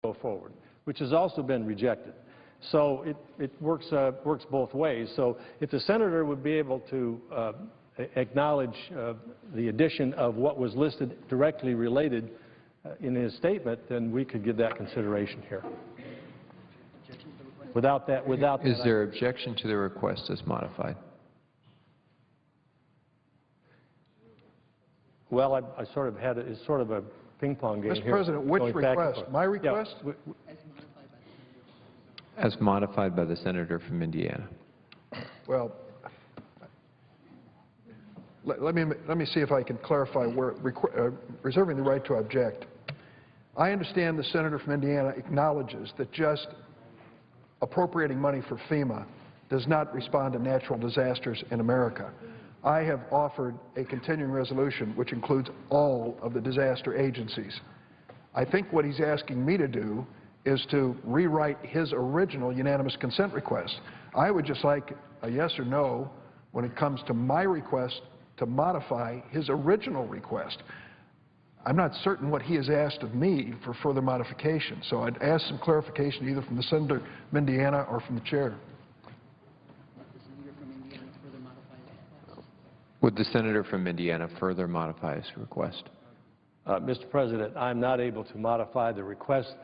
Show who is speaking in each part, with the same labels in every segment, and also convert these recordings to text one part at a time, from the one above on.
Speaker 1: go forward, which has also been rejected. So it works both ways. So if the senator would be able to acknowledge the addition of what was listed directly related in his statement, then we could give that consideration here. Without that,
Speaker 2: is there objection to the request as modified?
Speaker 1: Well, I sort of had it's sort of a ping-pong game
Speaker 3: Mr.
Speaker 1: here.
Speaker 3: President, which request? My request?
Speaker 1: Yeah.
Speaker 2: As modified by the senator from Indiana.
Speaker 3: Well, let me see if I can clarify where reserving the right to object. I understand the senator from Indiana acknowledges that just appropriating money for FEMA does not respond to natural disasters in America. I have offered a continuing resolution which includes all of the disaster agencies. I think what he's asking me to do is to rewrite his original unanimous consent request. I would just like a yes or no when it comes to my request to modify his original request. I'm not certain what he has asked of me for further modification, so I'd ask some clarification either from the senator from Indiana or from the chair.
Speaker 2: Would the senator from Indiana further modify his request?
Speaker 1: Mr. President, I'm not able to modify the request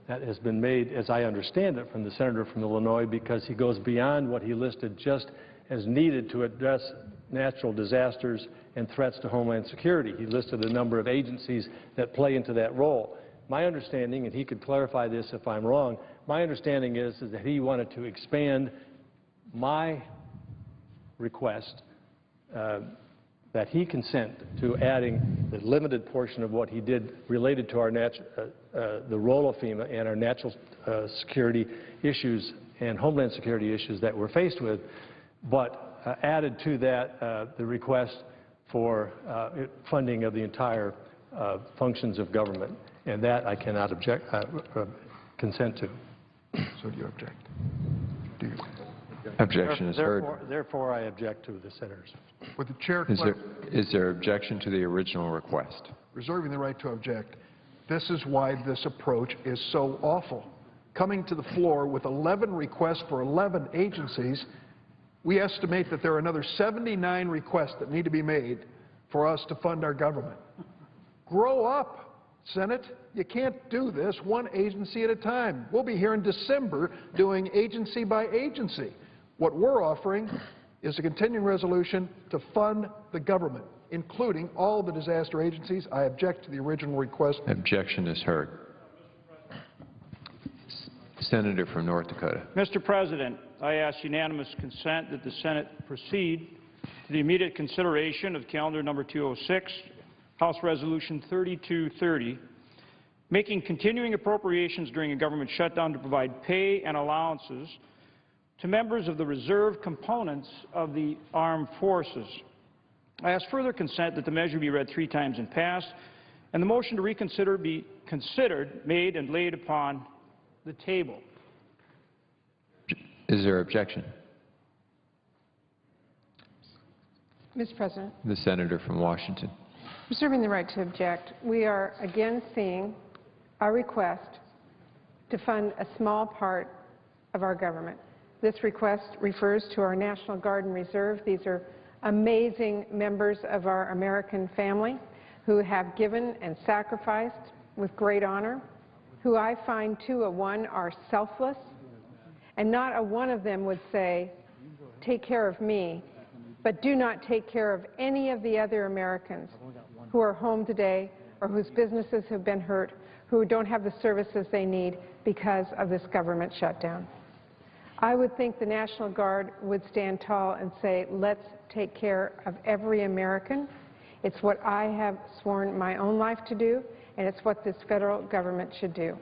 Speaker 1: that has been made, as I understand it, from the senator from Illinois, because he goes beyond what he listed just as needed to address natural disasters and threats to Homeland Security. He listed a number of agencies that play into that role. My understanding, and he could clarify this if I'm wrong, my understanding is that he wanted to expand my request that he consent to adding the limited portion of what he did related to our the role of FEMA and our national security issues and Homeland Security issues that we're faced with, but added to that the request for funding of the entire functions of government, and that I cannot consent to.
Speaker 3: So do you object? Do you?
Speaker 2: Objection is heard.
Speaker 1: Therefore, I object to the senators.
Speaker 3: Would the chair
Speaker 2: is there objection to the original request?
Speaker 3: Reserving the right to object. This is why this approach is so awful. Coming to the floor with 11 requests for 11 agencies, we estimate that there are another 79 requests that need to be made for us to fund our government. Grow up, Senate. You can't do this one agency at a time. We'll be here in December doing agency by agency. What we're offering is a continuing resolution to fund the government, including all the disaster agencies. I object to the original request.
Speaker 2: Objection is heard. Senator from North Dakota.
Speaker 4: Mr. President, I ask unanimous consent that the Senate proceed to the immediate consideration of calendar number 206, House Resolution 3230, making continuing appropriations during a government shutdown to provide pay and allowances to members of the reserve components of the armed forces. I ask further consent that the measure be read 3 times and passed, and the motion to reconsider be considered, made, and laid upon the table.
Speaker 2: Is there objection?
Speaker 5: Mr. President.
Speaker 2: The senator from Washington.
Speaker 5: Reserving the right to object, we are again seeing a request to fund a small part of our government. This request refers to our National Guard and Reserve. These are amazing members of our American family who have given and sacrificed with great honor, who I find 2 of 1 are selfless, and not a one of them would say, take care of me, but do not take care of any of the other Americans who are home today or whose businesses have been hurt, who don't have the services they need because of this government shutdown. I would think the National Guard would stand tall and say, let's take care of every American. It's what I have sworn my own life to do, and it's what this federal government should do.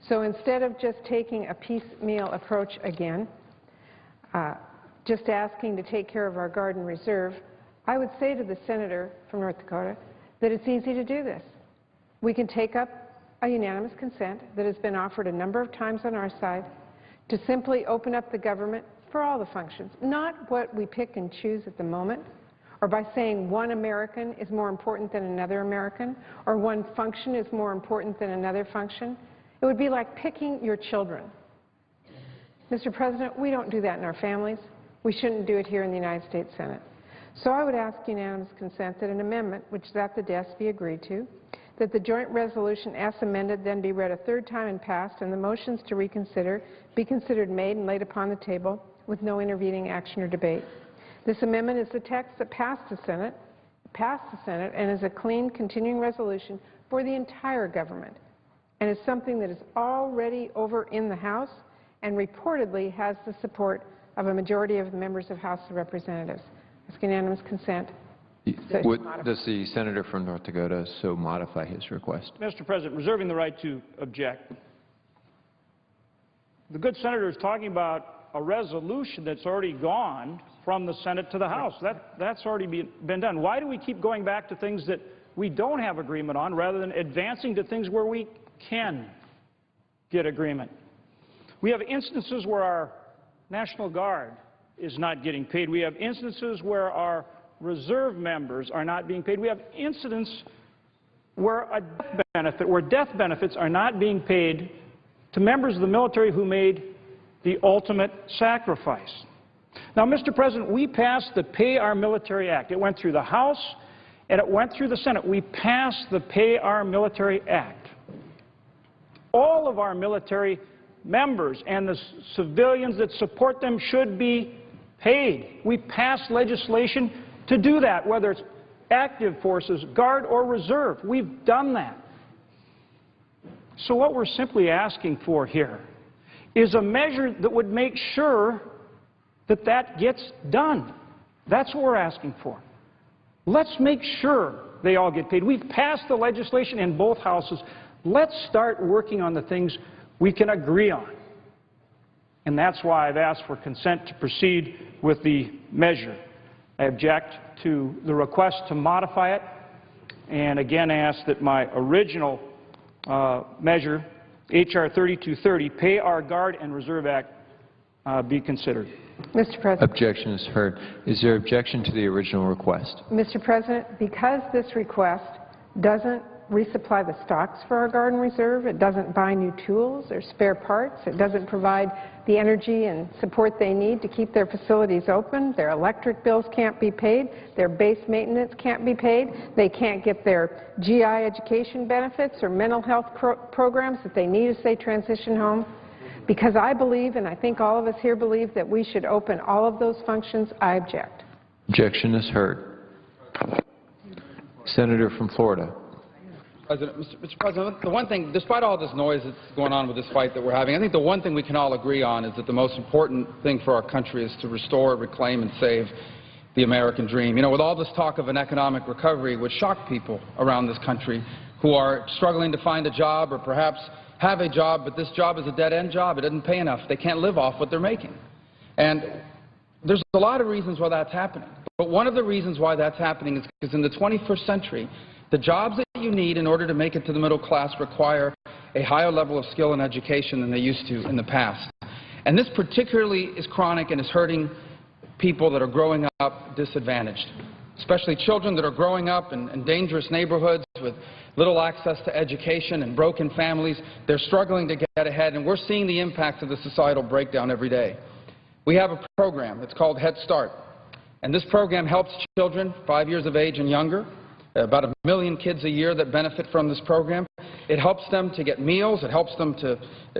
Speaker 5: So instead of just taking a piecemeal approach again, just asking to take care of our Guard and Reserve, I would say to the senator from North Dakota that it's easy to do this. We can take up a unanimous consent that has been offered a number of times on our side to simply open up the government for all the functions, not what we pick and choose at the moment, or by saying one American is more important than another American, or one function is more important than another function. It would be like picking your children. Mr. President, we don't do that in our families. We shouldn't do it here in the United States Senate. So I would ask unanimous consent that an amendment, which is at the desk, be agreed to, that the joint resolution as amended then be read a third time and passed, and the motions to reconsider be considered made and laid upon the table with no intervening action or debate. This amendment is the text that passed the Senate, and is a clean, continuing resolution for the entire government, and is something that is already over in the House and reportedly has the support of a majority of the members of House of Representatives. Ask unanimous consent.
Speaker 2: Does the senator from North Dakota so modify his request?
Speaker 4: Mr. President, reserving the right to object. The good senator is talking about a resolution that's already gone from the Senate to the House. That's already been done. Why do we keep going back to things that we don't have agreement on rather than advancing to things where we can get agreement? We have instances where our National Guard is not getting paid. We have instances where our reserve members are not being paid. We have incidents where a death benefit, where death benefits are not being paid to members of the military who made the ultimate sacrifice. Now, Mr. President, we passed the Pay Our Military Act. It went through the House and it went through the Senate. We passed the Pay Our Military Act. All of our military members and the civilians that support them should be paid. We passed legislation to do that, whether it's active forces, Guard, or Reserve. We've done that. So what we're simply asking for here is a measure that would make sure that that gets done. That's what we're asking for. Let's make sure they all get paid. We've passed the legislation in both houses. Let's start working on the things we can agree on. And that's why I've asked for consent to proceed with the measure. I object to the request to modify it, and again ask that my original measure, H.R. 3230, Pay Our Guard and Reserve Act, be considered.
Speaker 5: Mr. President.
Speaker 2: Objection is heard. Is there objection to the original request?
Speaker 5: Mr. President, because this request doesn't resupply the stocks for our Guard and Reserve, it doesn't buy new tools or spare parts, it doesn't provide the energy and support they need to keep their facilities open, their electric bills can't be paid, their base maintenance can't be paid, they can't get their GI education benefits or mental health programs that they need as they transition home. Because I believe, and I think all of us here believe, that we should open all of those functions, I object.
Speaker 2: Objection is heard. Senator from Florida.
Speaker 6: Mr. President, the one thing, despite all this noise that's going on with this fight that we're having, I think the one thing we can all agree on is that the most important thing for our country is to restore, reclaim, and save the American dream. You know, with all this talk of an economic recovery, it would shock people around this country who are struggling to find a job or perhaps have a job, but this job is a dead-end job. It doesn't pay enough. They can't live off what they're making. And there's a lot of reasons why that's happening. But one of the reasons why that's happening is because in the 21st century, the jobs that you need in order to make it to the middle class require a higher level of skill and education than they used to in the past. And this particularly is chronic and is hurting people that are growing up disadvantaged, especially children that are growing up in dangerous neighborhoods with little access to education and broken families. They're struggling to get ahead, and we're seeing the impacts of the societal breakdown every day. We have a program. It's called Head Start, and this program helps children 5 years of age and younger. About 1 million kids a year that benefit from this program. It helps them to get meals. It helps them to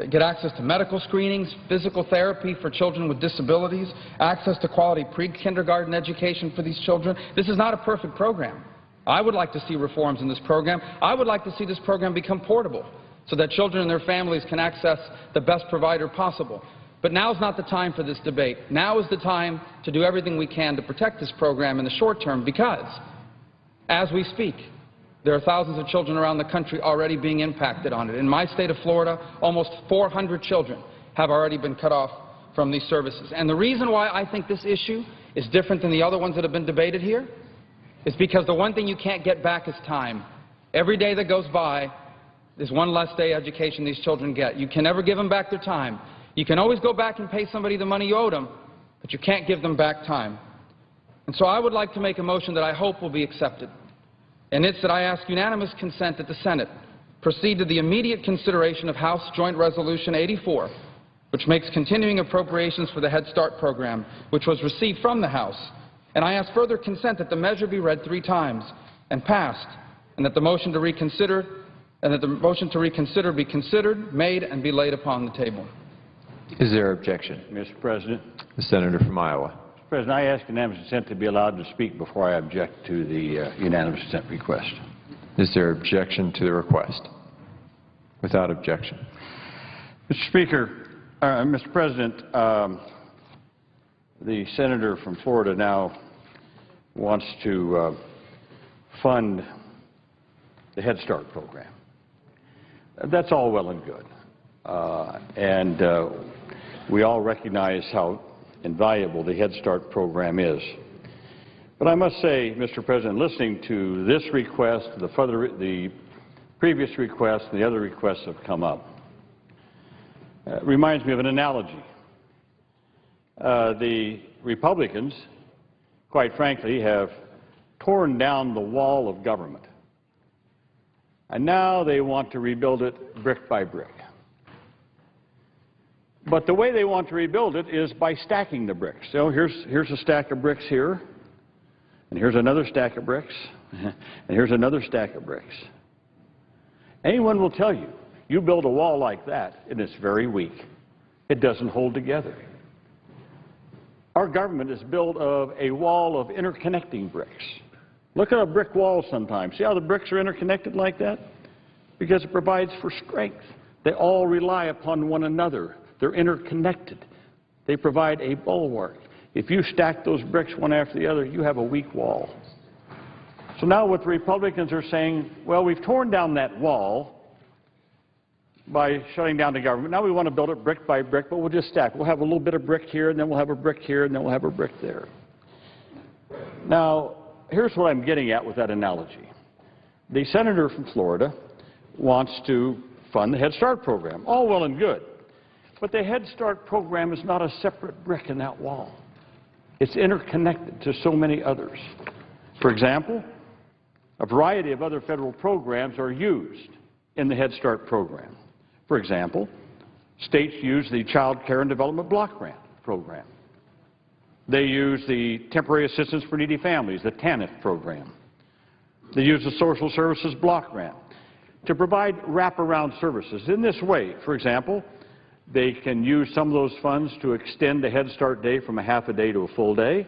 Speaker 6: get access to medical screenings, physical therapy for children with disabilities, access to quality pre-kindergarten education for these children. This is not a perfect program. I would like to see reforms in this program. I would like to see this program become portable so that children and their families can access the best provider possible. But now is not the time for this debate. Now is the time to do everything we can to protect this program in the short term, because as we speak, there are thousands of children around the country already being impacted on it. In my state of Florida, almost 400 children have already been cut off from these services. And the reason why I think this issue is different than the other ones that have been debated here is because the one thing you can't get back is time. Every day that goes by is one less day education these children get. You can never give them back their time. You can always go back and pay somebody the money you owed them, but you can't give them back time. And so I would like to make a motion that I hope will be accepted. And it's that I ask unanimous consent that the Senate proceed to the immediate consideration of House Joint Resolution 84, which makes continuing appropriations for the Head Start program, which was received from the House. And I ask further consent that the measure be read 3 times and passed, and that the motion to reconsider be considered, made, and be laid upon the table.
Speaker 2: Is there objection?
Speaker 7: Mr. President.
Speaker 2: The senator from Iowa.
Speaker 7: Mr. President, I ask unanimous consent to be allowed to speak before I object to the unanimous consent request.
Speaker 2: Is there objection to the request? Without objection.
Speaker 7: Mr. Speaker, Mr. President, the senator from Florida now wants to fund the Head Start program. That's all well and good. We all recognize how invaluable the Head Start program is. But I must say, Mr. President, listening to this request, the previous request, and the other requests that have come up, reminds me of an analogy. The Republicans, quite frankly, have torn down the wall of government. And now they want to rebuild it brick by brick. But the way they want to rebuild it is by stacking the bricks. So here's a stack of bricks here, and here's another stack of bricks, and here's another stack of bricks. Anyone will tell you, you build a wall like that, and it's very weak. It doesn't hold together. Our government is built of a wall of interconnecting bricks. Look at a brick wall sometimes. See how the bricks are interconnected like that? Because it provides for strength. They all rely upon one another. They're interconnected. They provide a bulwark. If you stack those bricks one after the other, you have a weak wall. So now what the Republicans are saying, well, we've torn down that wall by shutting down the government. Now we want to build it brick by brick, but we'll just stack. We'll have a little bit of brick here, and then we'll have a brick here, and then we'll have a brick there. Now, here's what I'm getting at with that analogy. The senator from Florida wants to fund the Head Start program. All well and good. But the Head Start program is not a separate brick in that wall. It's interconnected to so many others. For example, a variety of other federal programs are used in the Head Start program. For example, states use the Child Care and Development Block Grant program. They use the Temporary Assistance for Needy Families, the TANF program. They use the Social Services Block Grant to provide wraparound services. In this way, for example, they can use some of those funds to extend the Head Start day from a half a day to a full day.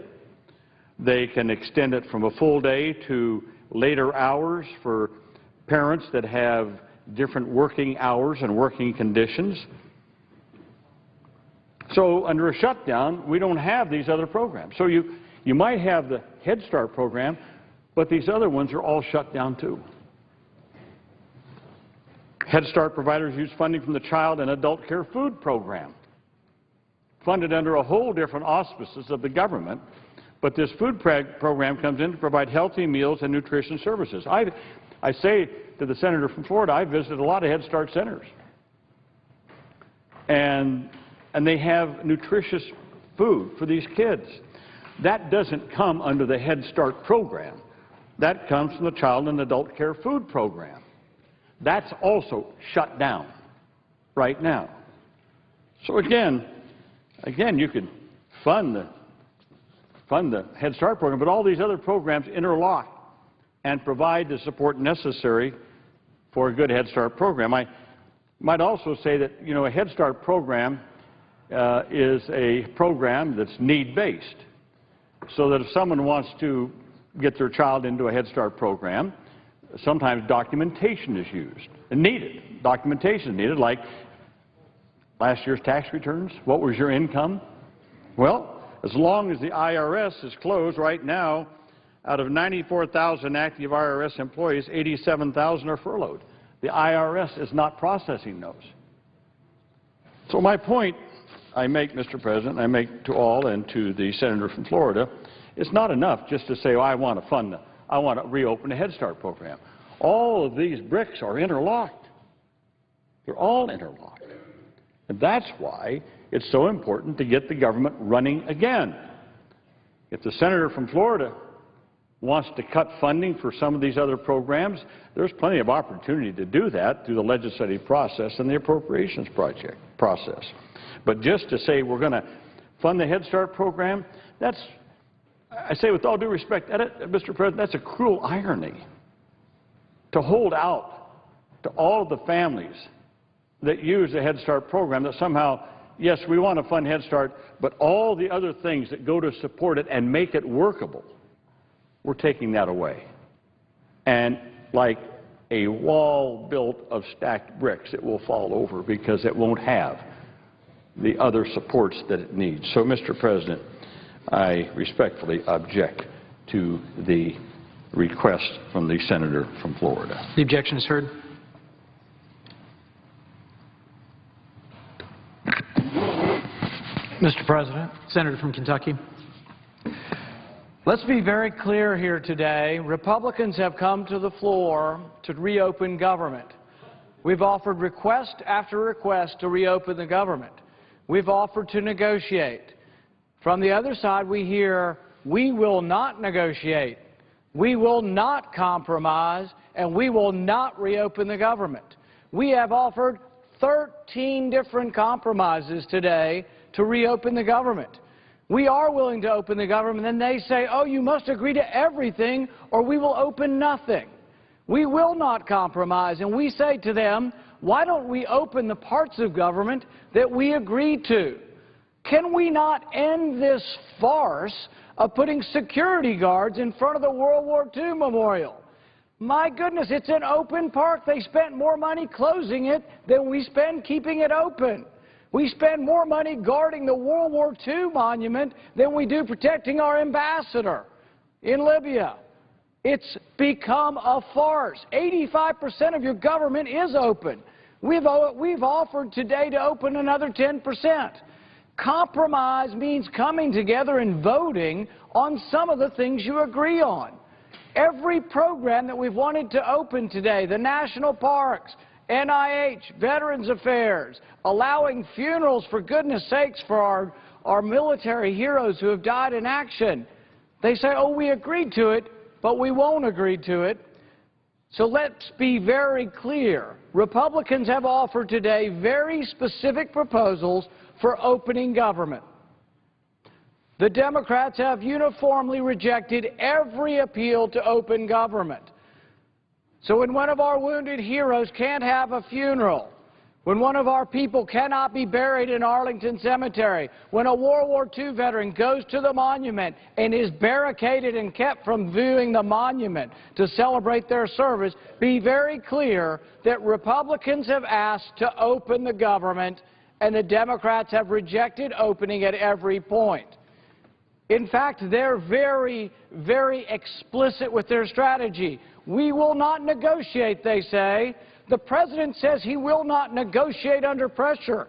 Speaker 7: They can extend it from a full day to later hours for parents that have different working hours and working conditions. So under a shutdown, we don't have these other programs. So you might have the Head Start program, but these other ones are all shut down too. Head Start providers use funding from the Child and Adult Care Food Program, funded under a whole different auspices of the government, but this food program comes in to provide healthy meals and nutrition services. I say to the senator from Florida, I visited a lot of Head Start centers, and they have nutritious food for these kids. That doesn't come under the Head Start program. That comes from the Child and Adult Care Food Program. That's also shut down right now. So again, you could fund the Head Start program, but all these other programs interlock and provide the support necessary for a good Head Start program. I might also say that, you know, a Head Start program is a program that's need-based, so that if someone wants to get their child into a Head Start program, sometimes documentation is used and needed. Documentation is needed, like last year's tax returns. What was your income? Well, as long as the IRS is closed right now, out of 94,000 active IRS employees, 87,000 are furloughed. The IRS is not processing those. So my point I make, Mr. President, I make to all and to the senator from Florida, it's not enough just to say, oh, I want to reopen the Head Start program. All of these bricks are interlocked. They're all interlocked. And that's why it's so important to get the government running again. If the senator from Florida wants to cut funding for some of these other programs, there's plenty of opportunity to do that through the legislative process and the appropriations process. But just to say we're going to fund the Head Start program, that's, I say with all due respect, Mr. President, that's a cruel irony to hold out to all of the families that use the Head Start program that somehow, yes, we want to fund Head Start, but all the other things that go to support it and make it workable, we're taking that away. And like a wall built of stacked bricks, it will fall over because it won't have the other supports that it needs. So, Mr. President, I respectfully object to the request from the senator from Florida.
Speaker 8: The objection is heard. Mr. President. Senator from Kentucky.
Speaker 9: Let's be very clear here today. Republicans have come to the floor to reopen government. We've offered request after request to reopen the government. We've offered to negotiate. From the other side, we hear, we will not negotiate, we will not compromise, and we will not reopen the government. We have offered 13 different compromises today to reopen the government. We are willing to open the government, and they say, oh, you must agree to everything or we will open nothing. We will not compromise, and we say to them, why don't we open the parts of government that we agreed to? Can we not end this farce of putting security guards in front of the World War II memorial? My goodness, it's an open park. They spent more money closing it than we spend keeping it open. We spend more money guarding the World War II monument than we do protecting our ambassador in Libya. It's become a farce. 85% of your government is open. We've offered today to open another 10%. Compromise means coming together and voting on some of the things you agree on. Every program that we've wanted to open today, the national parks, NIH, Veterans Affairs, allowing funerals, for goodness sakes, for our military heroes who have died in action. They say, oh, we agreed to it, but we won't agree to it. So let's be very clear. Republicans have offered today very specific proposals for opening government. The Democrats have uniformly rejected every appeal to open government. So when one of our wounded heroes can't have a funeral, when one of our people cannot be buried in Arlington Cemetery, when a World War II veteran goes to the monument and is barricaded and kept from viewing the monument to celebrate their service, be very clear that Republicans have asked to open the government and the Democrats have rejected opening at every point. In fact, they're very, very explicit with their strategy. We will not negotiate, they say. The President says he will not negotiate under pressure.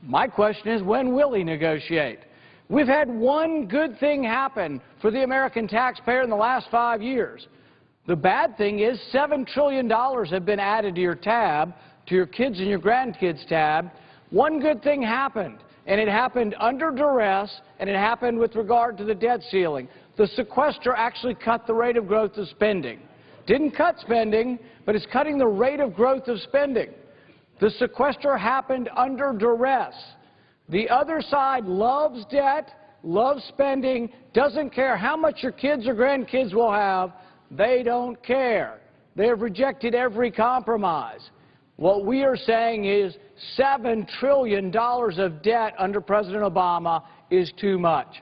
Speaker 9: My question is, when will he negotiate? We've had one good thing happen for the American taxpayer in the last 5 years. The bad thing is $7 trillion have been added to your tab, to your kids and your grandkids' tab. One good thing happened, and it happened under duress, and it happened with regard to the debt ceiling. The sequester actually cut the rate of growth of spending. Didn't cut spending, but it's cutting the rate of growth of spending. The sequester happened under duress. The other side loves debt, loves spending, doesn't care how much your kids or grandkids will have. They don't care. They have rejected every compromise. What we are saying is $7 trillion of debt under President Obama is too much.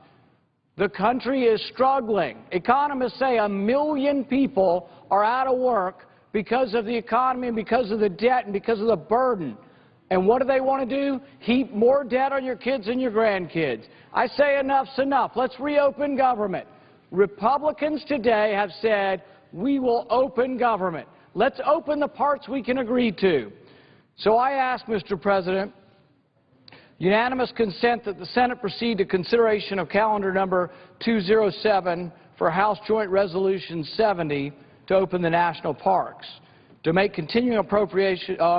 Speaker 9: The country is struggling. Economists say 1 million people are out of work because of the economy and because of the debt and because of the burden. And what do they want to do? Heap more debt on your kids and your grandkids. I say enough's enough. Let's reopen government. Republicans today have said we will open government. Let's open the parts we can agree to. So I ask, Mr. President, unanimous consent that the Senate proceed to consideration of calendar number 207 for House Joint Resolution 70 to open the national parks, to make continuing appropriations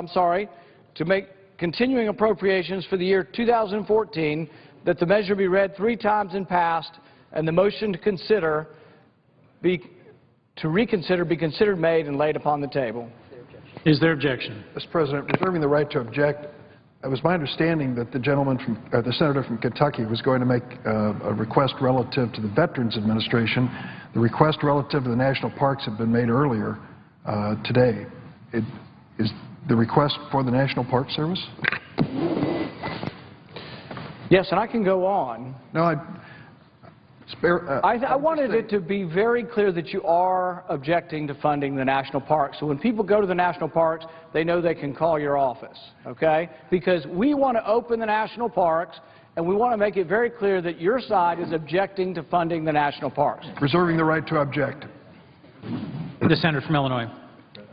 Speaker 9: for the year 2014, that the measure be read 3 times and passed, and the motion to consider be to reconsider be considered made and laid upon the table.
Speaker 8: Is there objection?
Speaker 3: Mr. President, reserving the right to object, it was my understanding that the the senator from Kentucky was going to make a request relative to the Veterans Administration. The request relative to the national parks had been made earlier today. Is the request for the National Park Service?
Speaker 9: Yes, and I can go on.
Speaker 3: No,
Speaker 9: I wanted it to be very clear that you are objecting to funding the national parks. So when people go to the national parks, they know they can call your office, okay? Because we want to open the national parks, and we want to make it very clear that your side is objecting to funding the national parks.
Speaker 3: Reserving the right to object.
Speaker 8: The senator from Illinois.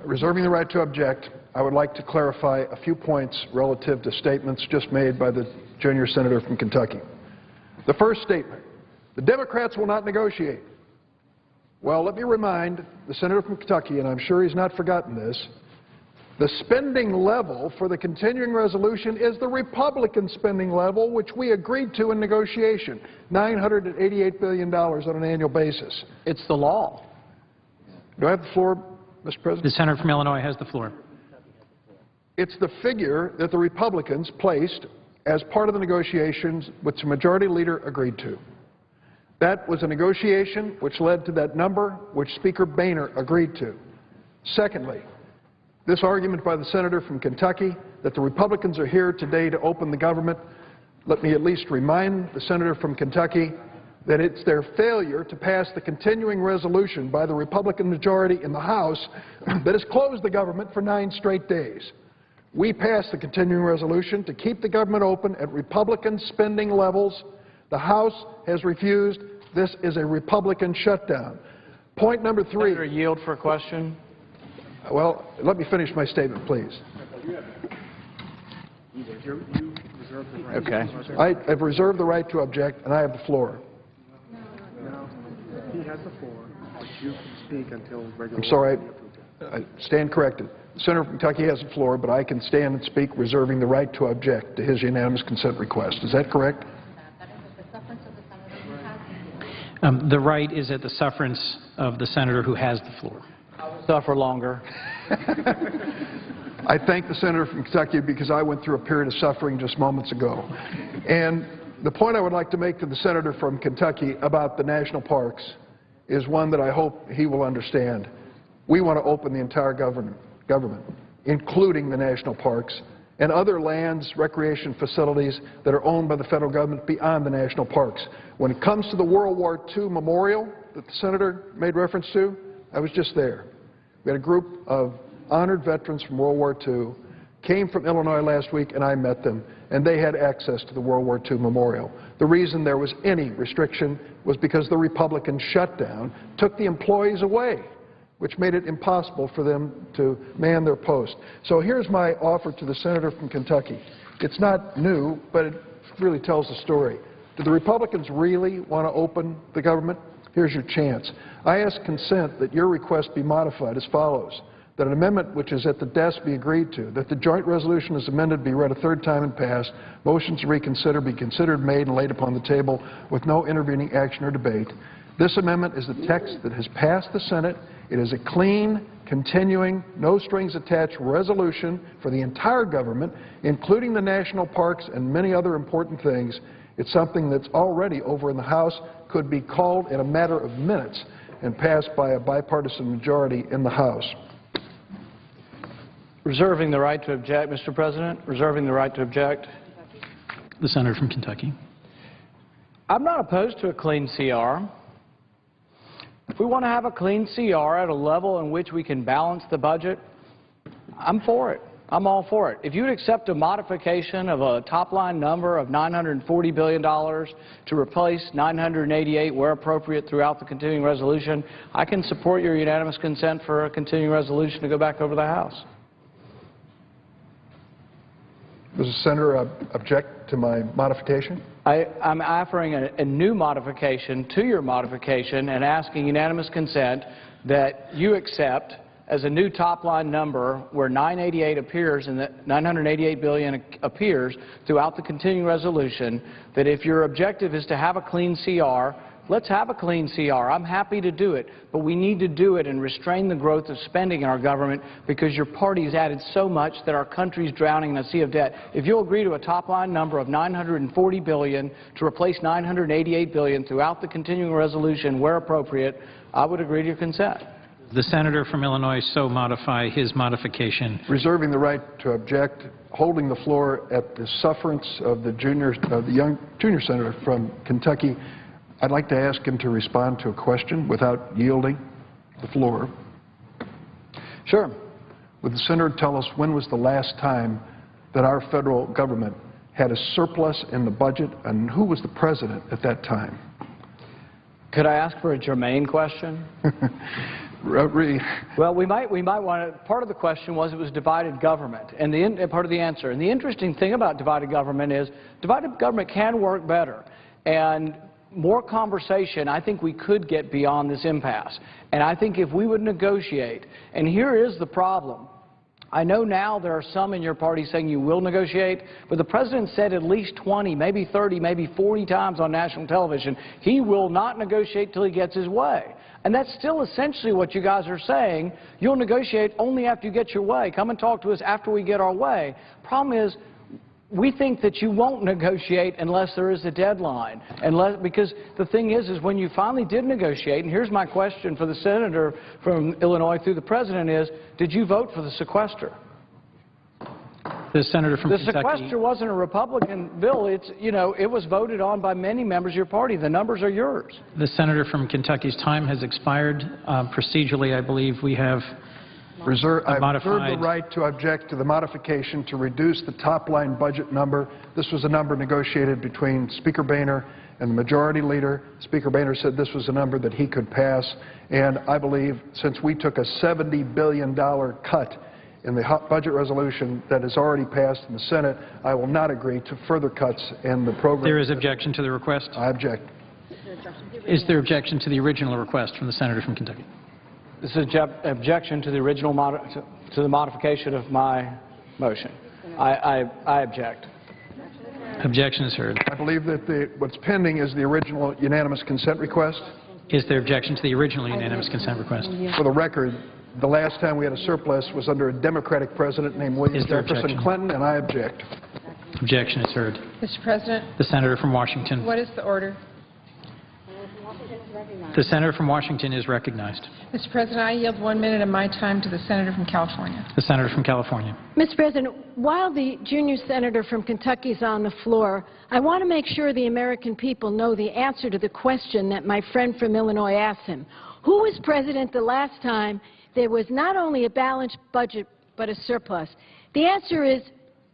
Speaker 3: Reserving the right to object, I would like to clarify a few points relative to statements just made by the junior senator from Kentucky. The first statement, the Democrats will not negotiate. Well, let me remind the senator from Kentucky, and I'm sure he's not forgotten this, the spending level for the continuing resolution is the Republican spending level, which we agreed to in negotiation, $988 billion on an annual basis.
Speaker 9: It's the law.
Speaker 3: Do I have the floor, Mr. President?
Speaker 8: The senator from Illinois has the floor.
Speaker 3: It's the figure that the Republicans placed as part of the negotiations which the majority leader agreed to. That was a negotiation which led to that number which Speaker Boehner agreed to. Secondly, this argument by the senator from Kentucky that the Republicans are here today to open the government, let me at least remind the senator from Kentucky that it's their failure to pass the continuing resolution by the Republican majority in the House that has closed the government for 9 straight days. We passed the continuing resolution to keep the government open at Republican spending levels. The House has refused. This is a Republican shutdown. Point number 3.
Speaker 9: Senator, yield for a question.
Speaker 3: Well, let me finish my statement, please.
Speaker 9: Okay.
Speaker 3: I have reserved the right to object, and I have the floor.
Speaker 10: He has the floor, but you can speak until regular.
Speaker 3: I'm sorry. I stand corrected. The senator from Kentucky has the floor, but I can stand and speak reserving the right to object to his unanimous consent request. Is that correct?
Speaker 8: The right is at the sufferance of the senator who has the floor.
Speaker 9: I will suffer longer.
Speaker 3: I thank the senator from Kentucky because I went through a period of suffering just moments ago. And the point I would like to make to the senator from Kentucky about the national parks is one that I hope he will understand. We want to open the entire government, including the national parks and other lands, recreation facilities that are owned by the federal government beyond the national parks. When it comes to the World War II memorial that the senator made reference to, I was just there. We had a group of honored veterans from World War II, came from Illinois last week, and I met them, and they had access to the World War II memorial. The reason there was any restriction was because the Republican shutdown took the employees away, which made it impossible for them to man their post. So here's my offer to the senator from Kentucky. It's not new, but it really tells the story. Do the Republicans really want to open the government? Here's your chance. I ask consent that your request be modified as follows: that an amendment which is at the desk be agreed to, that the joint resolution as amended be read a 3rd time and passed, motions to reconsider be considered, made, and laid upon the table with no intervening action or debate. This amendment is the text that has passed the Senate. It is a clean, continuing, no-strings-attached resolution for the entire government, including the national parks and many other important things. It's something that's already over in the House, could be called in a matter of minutes and passed by a bipartisan majority in the House.
Speaker 9: Reserving the right to object, Mr. President. Reserving the right to object.
Speaker 8: The senator from Kentucky.
Speaker 9: I'm not opposed to a clean CR. If we want to have a clean CR at a level in which we can balance the budget, I'm for it. I'm all for it. If you would accept a modification of a top-line number of $940 billion to replace $988 where appropriate throughout the continuing resolution, I can support your unanimous consent for a continuing resolution to go back over the House.
Speaker 3: Does the senator object to my modification?
Speaker 9: I'm offering a new modification to your modification and asking unanimous consent that you accept as a new top-line number where 988 appears and that $988 billion appears throughout the continuing resolution, that if your objective is to have a clean CR, let's have a clean CR. I'm happy to do it, but we need to do it and restrain the growth of spending in our government because your party's added so much that our country's drowning in a sea of debt. If you'll agree to a top-line number of $940 billion to replace $988 billion throughout the continuing resolution where appropriate, I would agree to your consent.
Speaker 8: The senator from Illinois so modify his modification.
Speaker 3: Reserving the right to object, holding the floor at the sufferance of the young junior senator from Kentucky. I'd like to ask him to respond to a question without yielding the floor.
Speaker 9: Sure.
Speaker 3: Would the senator tell us when was the last time that our federal government had a surplus in the budget, and who was the president at that time?
Speaker 9: Could I ask for a germane question? Well, we might want to. Part of the question was it was divided government, and part of the answer. And the interesting thing about divided government is divided government can work better, and more conversation. I think we could get beyond this impasse, and I think if we would negotiate. And here is the problem. I know now there are some in your party saying you will negotiate, but the president said at least 20, maybe 30, maybe 40 times on national television he will not negotiate till he gets his way. And that's still essentially what you guys are saying. You'll negotiate only after you get your way. Come and talk to us after we get our way. Problem is, we think that you won't negotiate unless there is a deadline. Because the thing is when you finally did negotiate, and here's my question for the senator from Illinois through the president is, did you vote for the sequester?
Speaker 8: The senator from Kentucky.
Speaker 9: The sequester wasn't a Republican bill. It was voted on by many members of your party. The numbers are yours.
Speaker 8: The senator from Kentucky's time has expired. Procedurally, I believe we have
Speaker 3: I've reserved
Speaker 8: modified
Speaker 3: the right to object to the modification to reduce the top-line budget number. This was a number negotiated between Speaker Boehner and the Majority Leader. Speaker Boehner said this was a number that he could pass, and I believe since we took a $70 billion cut in the budget resolution that is already passed in the Senate, I will not agree to further cuts in the program.
Speaker 8: There is objection to the request?
Speaker 3: I object.
Speaker 8: Is there objection to the original request from the senator from Kentucky?
Speaker 9: This is objection to the original to the modification of my motion. I object.
Speaker 8: Objection is heard.
Speaker 3: I believe that what's pending is the original unanimous consent request.
Speaker 8: Is there objection to the original unanimous consent request?
Speaker 3: For the record, the last time we had a surplus was under a Democratic president named William Jefferson Clinton, and I object.
Speaker 8: Objection is heard.
Speaker 5: Mr. President,
Speaker 8: The senator from Washington.
Speaker 5: what is the order?
Speaker 8: The senator from Washington is recognized.
Speaker 5: Mr. President, I yield 1 minute of my time to the senator from California.
Speaker 8: The senator from California.
Speaker 11: Mr. President, while the junior senator from Kentucky is on the floor, I want to make sure the American people know the answer to the question that my friend from Illinois asked him. Who was president the last time there was not only a balanced budget but a surplus? The answer is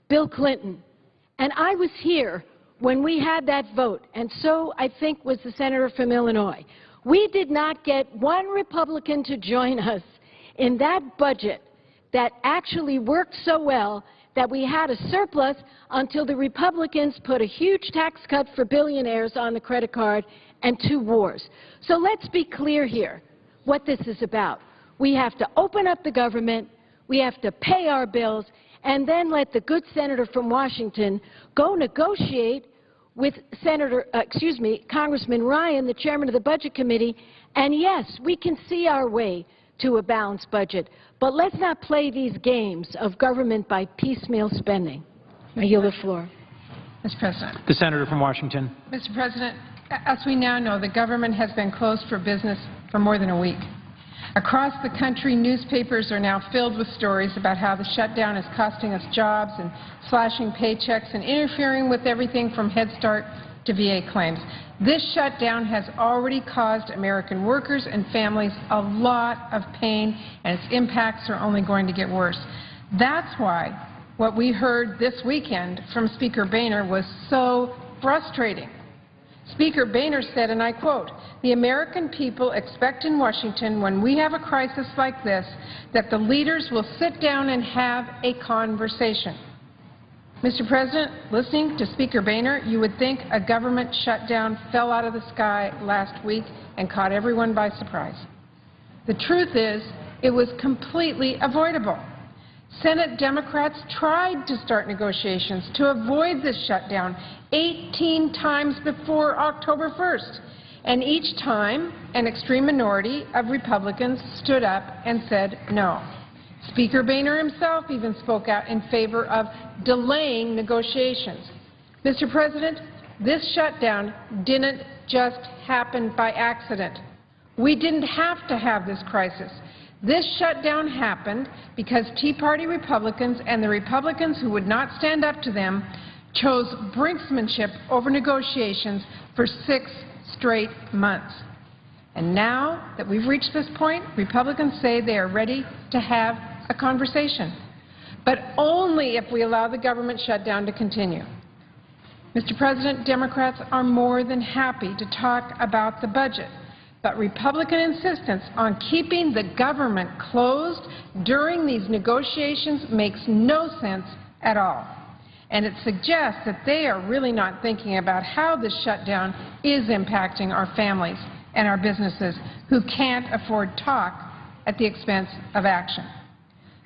Speaker 11: Bill Clinton. And I was here when we had that vote, and so I think was the senator from Illinois. We did not get one Republican to join us in that budget that actually worked so well that we had a surplus until the Republicans put a huge tax cut for billionaires on the credit card and 2 wars. So let's be clear here what this is about. We have to open up the government, we have to pay our bills, and then let the good senator from Washington go negotiate with Congressman Ryan, the chairman of the Budget Committee, and yes, we can see our way to a balanced budget, but let's not play these games of government by piecemeal spending. I yield the floor.
Speaker 5: Mr. President.
Speaker 8: The senator from Washington.
Speaker 5: Mr. President, as we now know, the government has been closed for business for more than a week. Across the country, newspapers are now filled with stories about how the shutdown is costing us jobs and slashing paychecks and interfering with everything from Head Start to VA claims. This shutdown has already caused American workers and families a lot of pain, and its impacts are only going to get worse. That's why what we heard this weekend from Speaker Boehner was so frustrating. Speaker Boehner said, and I quote, "The American people expect in Washington, when we have a crisis like this, that the leaders will sit down and have a conversation." Mr. President, listening to Speaker Boehner, you would think a government shutdown fell out of the sky last week and caught everyone by surprise. The truth is, it was completely avoidable. Senate Democrats tried to start negotiations to avoid this shutdown 18 times before October 1st. And each time, an extreme minority of Republicans stood up and said no. Speaker Boehner himself even spoke out in favor of delaying negotiations. Mr. President, this shutdown didn't just happen by accident. We didn't have to have this crisis. This shutdown happened because Tea Party Republicans and the Republicans who would not stand up to them chose brinksmanship over negotiations for 6 straight months. And now that we've reached this point, Republicans say they are ready to have a conversation, but only if we allow the government shutdown to continue. Mr. President, Democrats are more than happy to talk about the budget, but Republican insistence on keeping the government closed during these negotiations makes no sense at all. And it suggests that they are really not thinking about how this shutdown is impacting our families and our businesses who can't afford talk at the expense of action.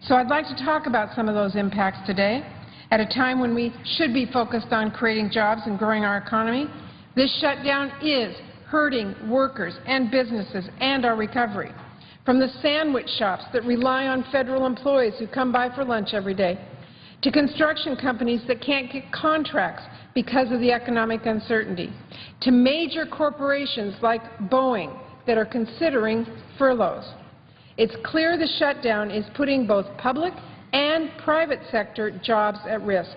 Speaker 5: So I'd like to talk about some of those impacts today. At a time when we should be focused on creating jobs and growing our economy, this shutdown is hurting workers and businesses and our recovery. From the sandwich shops that rely on federal employees who come by for lunch every day, to construction companies that can't get contracts because of the economic uncertainty, to major corporations like Boeing that are considering furloughs. It's clear the shutdown is putting both public and private sector jobs at risk.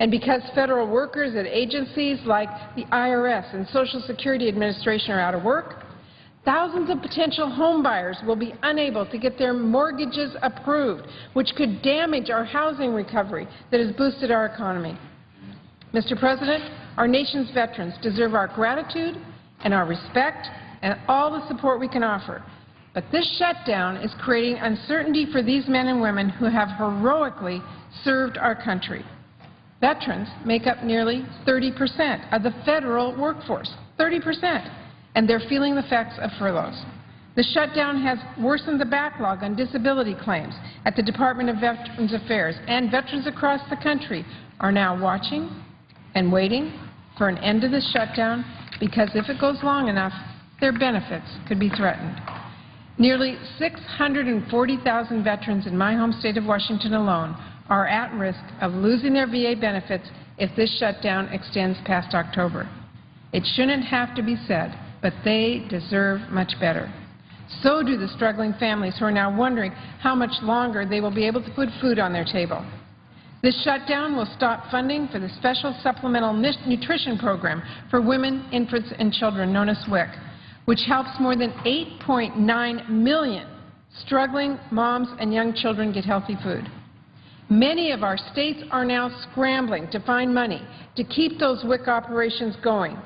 Speaker 5: And because federal workers at agencies like the IRS and Social Security Administration are out of work, thousands of potential home buyers will be unable to get their mortgages approved, which could damage our housing recovery that has boosted our economy. Mr. President, our nation's veterans deserve our gratitude and our respect and all the support we can offer. But this shutdown is creating uncertainty for these men and women who have heroically served our country. Veterans make up nearly 30% of the federal workforce, 30%, and they're feeling the effects of furloughs. The shutdown has worsened the backlog on disability claims at the Department of Veterans Affairs, and veterans across the country are now watching and waiting for an end to this shutdown because if it goes long enough, their benefits could be threatened. Nearly 640,000 veterans in my home state of Washington alone are at risk of losing their VA benefits if this shutdown extends past October. It shouldn't have to be said, but they deserve much better. So do the struggling families who are now wondering how much longer they will be able to put food on their table. This shutdown will stop funding for the Special Supplemental Nutrition Program for Women, Infants, and Children, known as SWIC, which helps more than 8.9 million struggling moms and young children get healthy food. Many of our states are now scrambling to find money to keep those WIC operations going,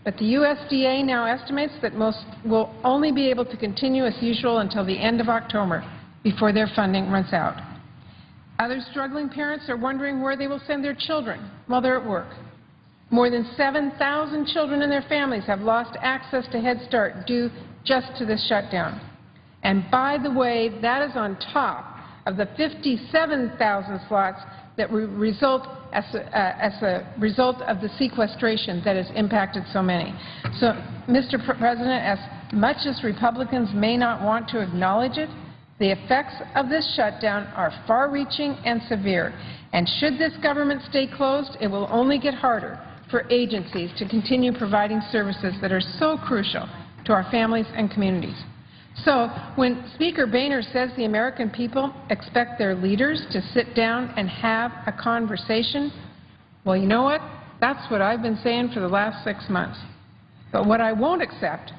Speaker 5: but the USDA now estimates that most will only be able to continue as usual until the end of October before their funding runs out. Other struggling parents are wondering where they will send their children while they're at work. More than 7,000 children and their families have lost access to Head Start due just to this shutdown. And by the way, that is on top of the 57,000 slots that result as a result of the sequestration that has impacted so many. So, Mr. President, as much as Republicans may not want to acknowledge it, the effects of this shutdown are far-reaching and severe. And should this government stay closed, it will only get harder for agencies to continue providing services that are so crucial to our families and communities. So when Speaker Boehner says the American people expect their leaders to sit down and have a conversation, well, you know what? That's what I've been saying for the last 6 months. But what I won't accept,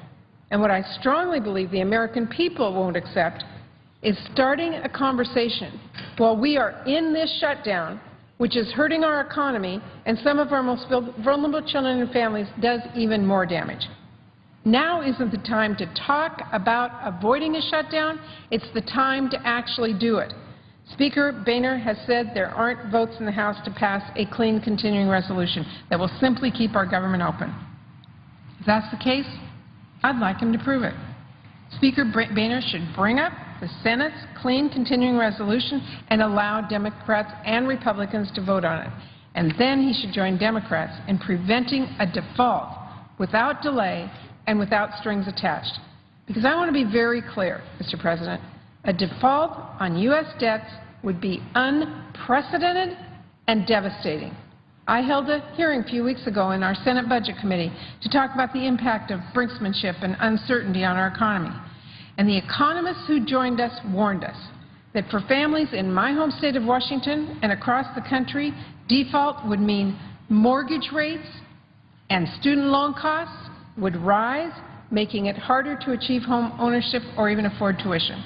Speaker 5: and what I strongly believe the American people won't accept, is starting a conversation while we are in this shutdown, which is hurting our economy and some of our most vulnerable children and families does even more damage. Now isn't the time to talk about avoiding a shutdown. It's the time to actually do it. Speaker Boehner has said there aren't votes in the House to pass a clean continuing resolution that will simply keep our government open. If that's the case, I'd like him to prove it. Speaker Boehner should bring up the Senate's clean continuing resolution and allow Democrats and Republicans to vote on it. And then he should join Democrats in preventing a default without delay and without strings attached. Because I want to be very clear, Mr. President, a default on U.S. debts would be unprecedented and devastating. I held a hearing a few weeks ago in our Senate Budget Committee to talk about the impact of brinksmanship and uncertainty on our economy. And the economists who joined us warned us that for families in my home state of Washington and across the country, default would mean mortgage rates and student loan costs would rise, making it harder to achieve home ownership or even afford tuition.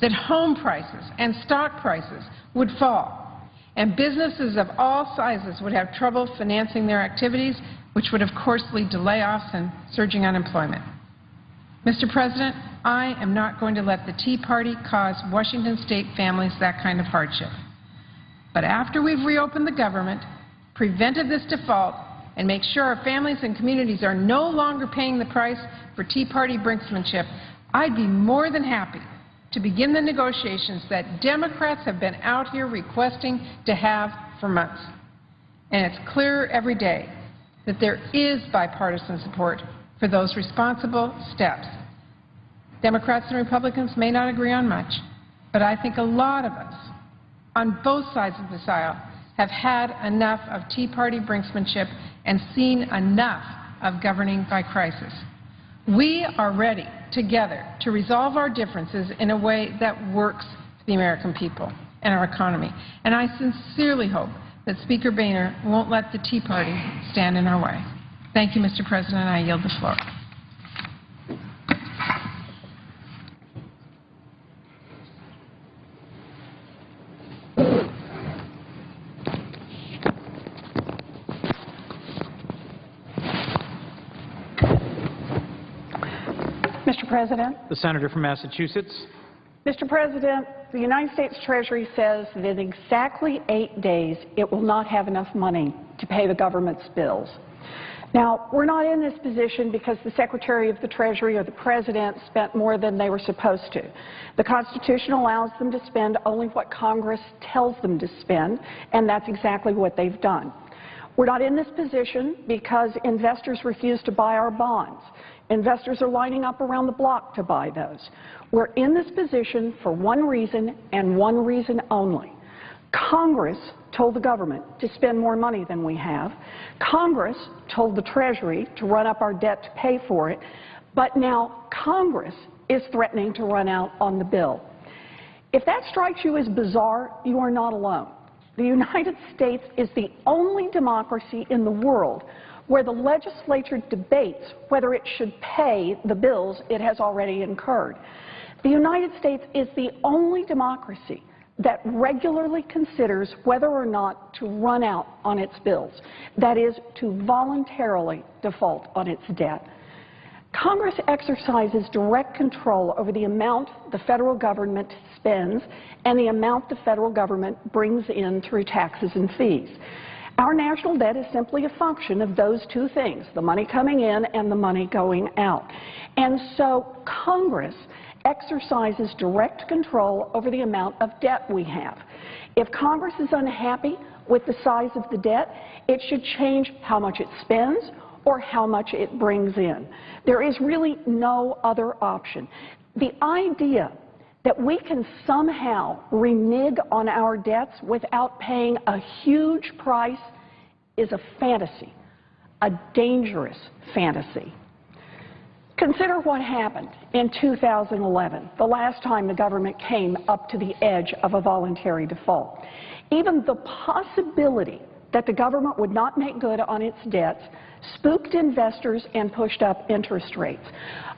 Speaker 5: That home prices and stock prices would fall, and businesses of all sizes would have trouble financing their activities, which would of course lead to layoffs and surging unemployment. Mr. President, I am not going to let the Tea Party cause Washington state families that kind of hardship. But after we've reopened the government, prevented this default, and make sure our families and communities are no longer paying the price for Tea Party brinksmanship, I'd be more than happy to begin the negotiations that Democrats have been out here requesting to have for months. And it's clear every day that there is bipartisan support for those responsible steps. Democrats and Republicans may not agree on much, but I think a lot of us on both sides of this aisle have had enough of Tea Party brinksmanship and seen enough of governing by crisis. We are ready together to resolve our differences in a way that works for the American people and our economy. And I sincerely hope that Speaker Boehner won't let the Tea Party stand in our way. Thank you, Mr. President. I yield the floor.
Speaker 12: Mr. President.
Speaker 8: The senator from Massachusetts.
Speaker 12: Mr. President, the United States Treasury says that in exactly 8 days it will not have enough money to pay the government's bills. Now, we're not in this position because the Secretary of the Treasury or the President spent more than they were supposed to. The Constitution allows them to spend only what Congress tells them to spend, and that's exactly what they've done. We're not in this position because investors refuse to buy our bonds. Investors are lining up around the block to buy those. We're in this position for one reason and one reason only. Congress told the government to spend more money than we have. Congress told the Treasury to run up our debt to pay for it. But now Congress is threatening to run out on the bill. If that strikes you as bizarre, you are not alone. The United States is the only democracy in the world where the legislature debates whether it should pay the bills it has already incurred. The United States is the only democracy that regularly considers whether or not to run out on its bills, that is, to voluntarily default on its debt. Congress exercises direct control over the amount the federal government spends and the amount the federal government brings in through taxes and fees. Our national debt is simply a function of those two things, the money coming in and the money going out. And so Congress exercises direct control over the amount of debt we have. If Congress is unhappy with the size of the debt, it should change how much it spends or how much it brings in. There is really no other option. The idea that we can somehow renege on our debts without paying a huge price is a fantasy, a dangerous fantasy. Consider what happened in 2011, the last time the government came up to the edge of a voluntary default. Even the possibility that the government would not make good on its debts spooked investors and pushed up interest rates.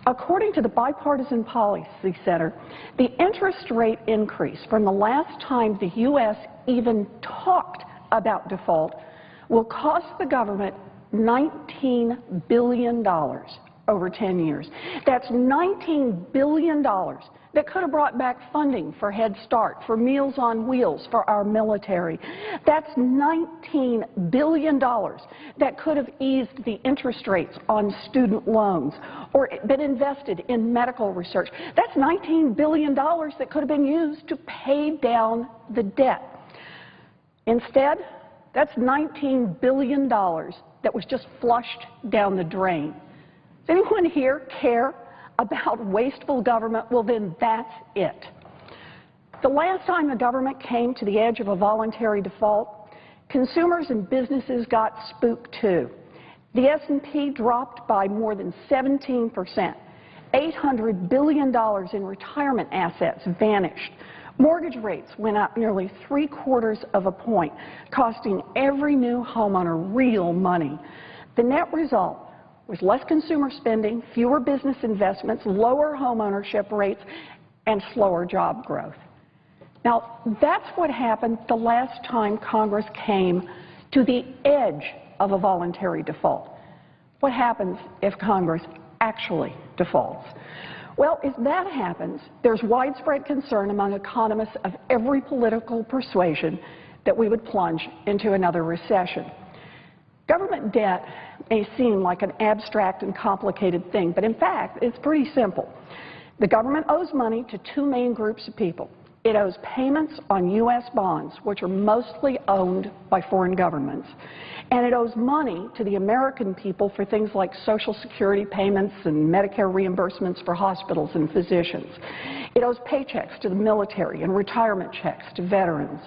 Speaker 12: According to the Bipartisan Policy Center, the interest rate increase from the last time the U.S. even talked about default will cost the government $19 billion over 10 years. That's $19 billion that could have brought back funding for Head Start, for Meals on Wheels, for our military. That's $19 billion that could have eased the interest rates on student loans or been invested in medical research. That's $19 billion that could have been used to pay down the debt. Instead, that's $19 billion that was just flushed down the drain. Does anyone here care about wasteful government? Well, then that's it. The last time the government came to the edge of a voluntary default, consumers and businesses got spooked too. The S&P dropped by more than 17%. $800 billion in retirement assets vanished. Mortgage rates went up nearly 3/4 of a point, costing every new homeowner real money. The net result was less consumer spending, fewer business investments, lower home ownership rates, and slower job growth. Now, that's what happened the last time Congress came to the edge of a voluntary default. What happens if Congress actually defaults? Well, if that happens, there's widespread concern among economists of every political persuasion that we would plunge into another recession. Government debt may seem like an abstract and complicated thing, but in fact, it's pretty simple. The government owes money to two main groups of people. It owes payments on U.S. bonds, which are mostly owned by foreign governments, and it owes money to the American people for things like Social Security payments and Medicare reimbursements for hospitals and physicians. It owes paychecks to the military and retirement checks to veterans.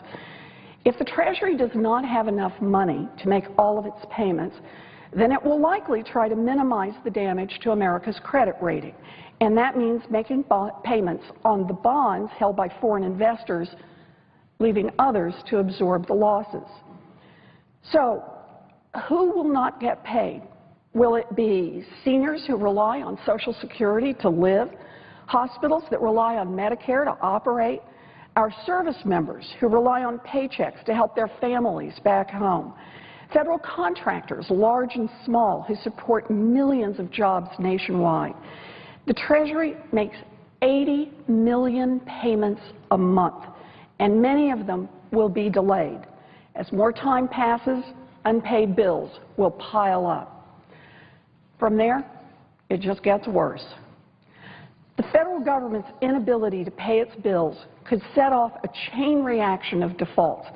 Speaker 12: If the Treasury does not have enough money to make all of its payments, then it will likely try to minimize the damage to America's credit rating. And that means making payments on the bonds held by foreign investors, leaving others to absorb the losses. So, who will not get paid? Will it be seniors who rely on Social Security to live? Hospitals that rely on Medicare to operate? Our service members who rely on paychecks to help their families back home? Federal contractors, large and small, who support millions of jobs nationwide? The Treasury makes 80 million payments a month, and many of them will be delayed. As more time passes, unpaid bills will pile up. From there, it just gets worse. The federal government's inability to pay its bills could set off a chain reaction of defaults,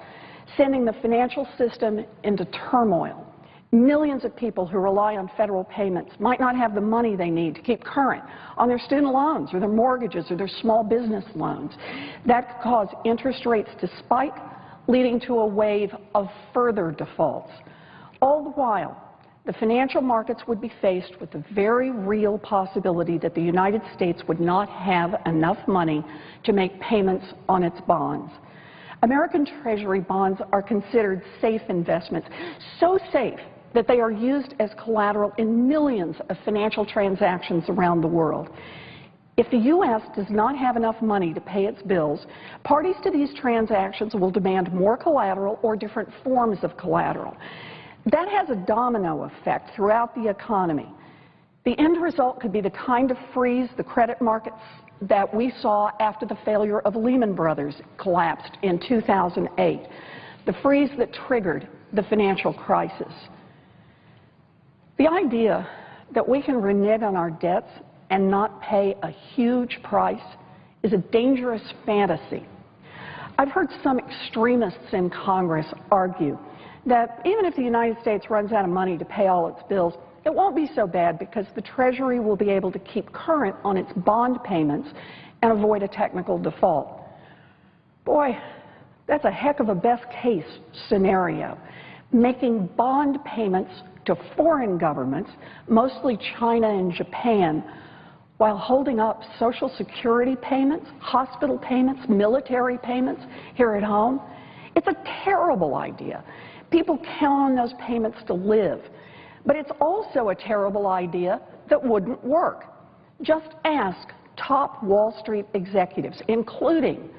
Speaker 12: sending the financial system into turmoil. Millions of people who rely on federal payments might not have the money they need to keep current on their student loans or their mortgages or their small business loans. That could cause interest rates to spike, leading to a wave of further defaults. All the while, the financial markets would be faced with the very real possibility that the United States would not have enough money to make payments on its bonds. American Treasury bonds are considered safe investments, so safe that they are used as collateral in millions of financial transactions around the world. If the U.S. does not have enough money to pay its bills, parties to these transactions will demand more collateral or different forms of collateral. That has a domino effect throughout the economy. The end result could be the kind of freeze the credit markets that we saw after the failure of Lehman Brothers collapsed in 2008, the freeze that triggered the financial crisis. The idea that we can renege on our debts and not pay a huge price is a dangerous fantasy. I've heard some extremists in Congress argue that even if the United States runs out of money to pay all its bills, it won't be so bad because the Treasury will be able to keep current on its bond payments and avoid a technical default. Boy, that's a heck of a best-case scenario. Making bond payments to foreign governments, mostly China and Japan, while holding up Social Security payments, hospital payments, military payments here at home. It's a terrible idea. People count on those payments to live. But it's also a terrible idea that wouldn't work. Just ask top Wall Street executives, including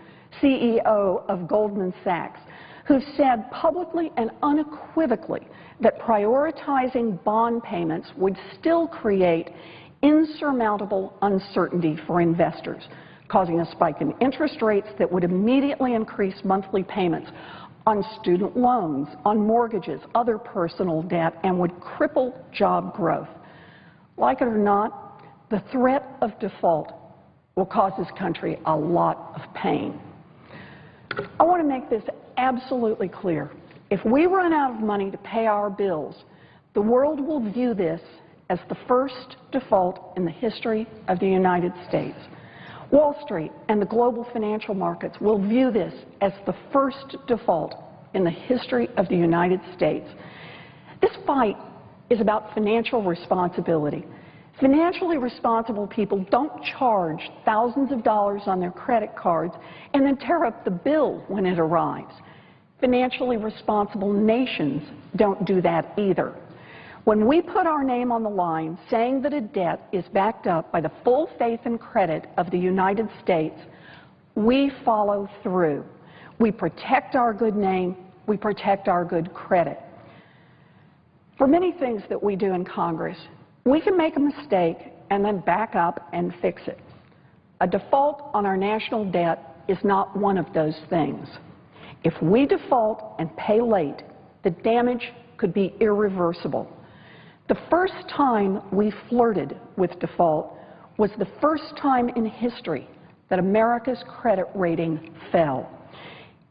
Speaker 12: CEO of Goldman Sachs, who've said publicly and unequivocally that prioritizing bond payments would still create insurmountable uncertainty for investors, causing a spike in interest rates that would immediately increase monthly payments on student loans, on mortgages, other personal debt, and would cripple job growth. Like it or not, the threat of default will cause this country a lot of pain. I want to make this absolutely clear. If we run out of money to pay our bills, the world will view this as the first default in the history of the United States. Wall Street and the global financial markets will view this as the first default in the history of the United States. This fight is about financial responsibility. Financially responsible people don't charge thousands of dollars on their credit cards and then tear up the bill when it arrives. Financially responsible nations don't do that either. When we put our name on the line saying that a debt is backed up by the full faith and credit of the United States, we follow through. We protect our good name, we protect our good credit. For many things that we do in Congress, we can make a mistake and then back up and fix it. A default on our national debt is not one of those things. If we default and pay late, the damage could be irreversible. The first time we flirted with default was the first time in history that America's credit rating fell.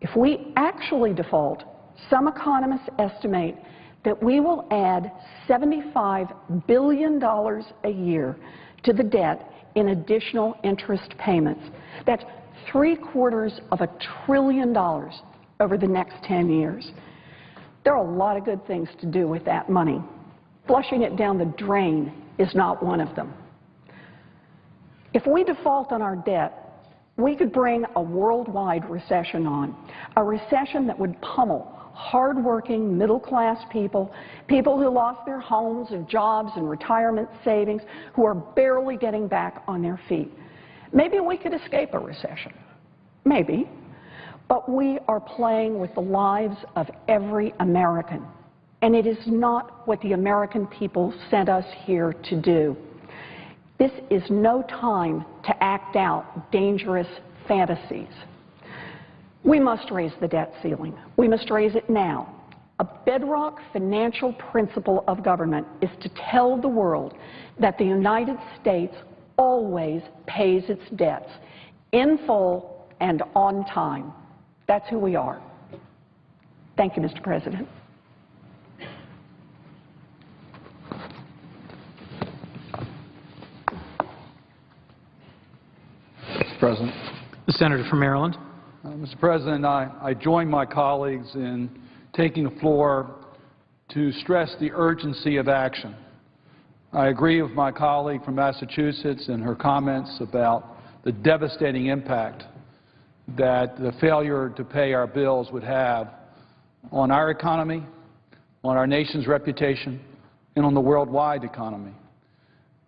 Speaker 12: If we actually default, some economists estimate that we will add $75 billion a year to the debt in additional interest payments. That's $750 billion over the next 10 years. There are a lot of good things to do with that money. Flushing it down the drain is not one of them. If we default on our debt, we could bring a worldwide recession on, a recession that would pummel hard-working, middle-class people, people who lost their homes and jobs and retirement savings, who are barely getting back on their feet. Maybe we could escape a recession. Maybe. But we are playing with the lives of every American. And it is not what the American people sent us here to do. This is no time to act out dangerous fantasies. We must raise the debt ceiling. We must raise it now. A bedrock financial principle of government is to tell the world that the United States always pays its debts in full and on time. That's who we are. Thank you, Mr. President.
Speaker 13: Mr. President.
Speaker 8: The Senator from Maryland.
Speaker 13: Mr. President, I join my colleagues in taking the floor to stress the urgency of action. I agree with my colleague from Massachusetts in her comments about the devastating impact that the failure to pay our bills would have on our economy, on our nation's reputation, and on the worldwide economy.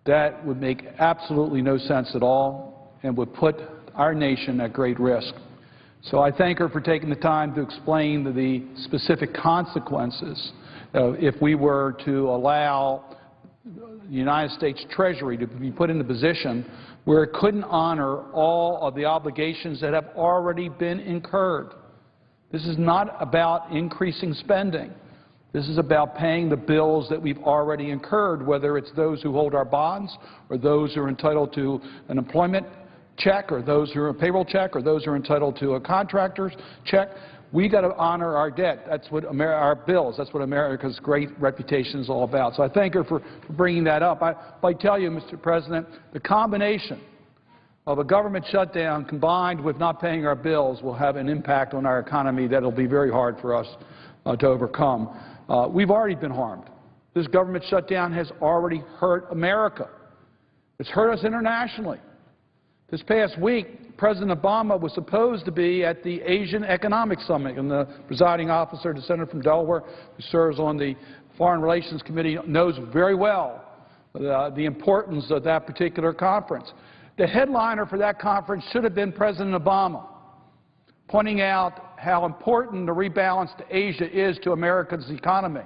Speaker 13: That would make absolutely no sense at all and would put our nation at great risk. So I thank her for taking the time to explain the specific consequences if we were to allow the United States Treasury to be put in a position where it couldn't honor all of the obligations that have already been incurred. This is not about increasing spending. This is about paying the bills that we've already incurred, whether it's those who hold our bonds or those who are entitled to an employment check or those who are a payroll check or those who are entitled to a contractor's check. We got to honor our debt. That's what our bills. That's what America's great reputation is all about. So I thank her for bringing that up. I tell you, Mr. President, the combination of a government shutdown combined with not paying our bills will have an impact on our economy that will be very hard for us to overcome. We've already been harmed. This government shutdown has already hurt America. It's hurt us internationally. This past week, President Obama was supposed to be at the Asian Economic Summit, and the presiding officer, the senator from Delaware, who serves on the Foreign Relations Committee, knows very well the importance of that particular conference. The headliner for that conference should have been President Obama, pointing out how important the rebalance to Asia is to America's economy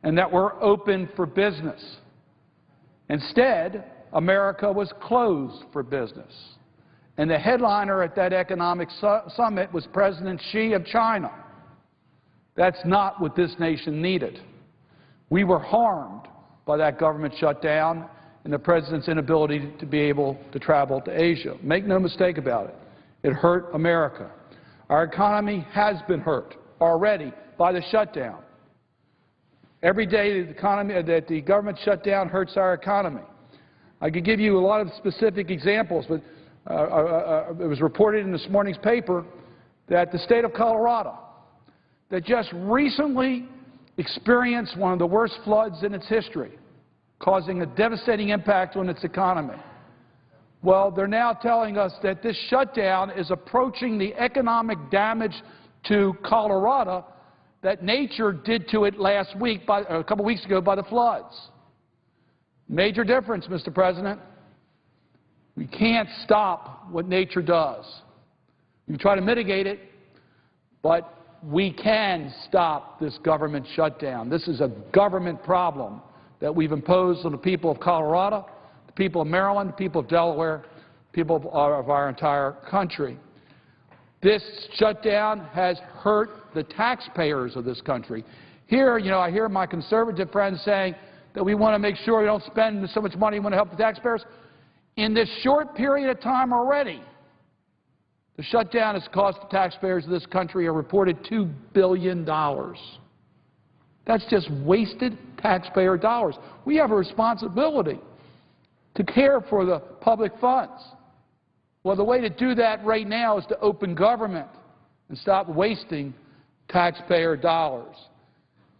Speaker 13: and that we're open for business. Instead, America was closed for business. And the headliner at that economic summit was President Xi of China. That's not what this nation needed. We were harmed by that government shutdown and the President's inability to be able to travel to Asia. Make no mistake about it. It hurt America. Our economy has been hurt already by the shutdown. Every day that the government shut down hurts our economy. I could give you a lot of specific examples, but it was reported in this morning's paper that the state of Colorado, that just recently experienced one of the worst floods in its history, causing a devastating impact on its economy. Well, they're now telling us that this shutdown is approaching the economic damage to Colorado that nature did to it last week, a couple weeks ago, by the floods. Major difference, Mr. President. We can't stop what nature does. We try to mitigate it, but we can stop this government shutdown. This is a government problem that we've imposed on the people of Colorado, the people of Maryland, the people of Delaware, people of our entire country. This shutdown has hurt the taxpayers of this country. Here, I hear my conservative friends saying that we want to make sure we don't spend so much money, we want to help the taxpayers. In this short period of time already, the shutdown has cost the taxpayers of this country a reported $2 billion. That's just wasted taxpayer dollars. We have a responsibility to care for the public funds. Well, the way to do that right now is to open government and stop wasting taxpayer dollars.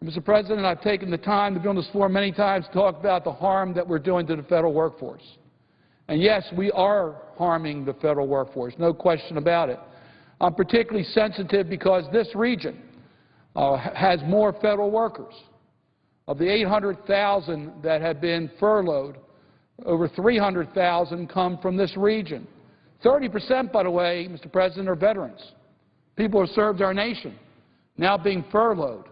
Speaker 13: Mr. President, I've taken the time to be on this floor many times to talk about the harm that we're doing to the federal workforce. And yes, we are harming the federal workforce, no question about it. I'm particularly sensitive because this region has more federal workers. Of the 800,000 that have been furloughed, over 300,000 come from this region. 30%, by the way, Mr. President, are veterans. People who served our nation, now being furloughed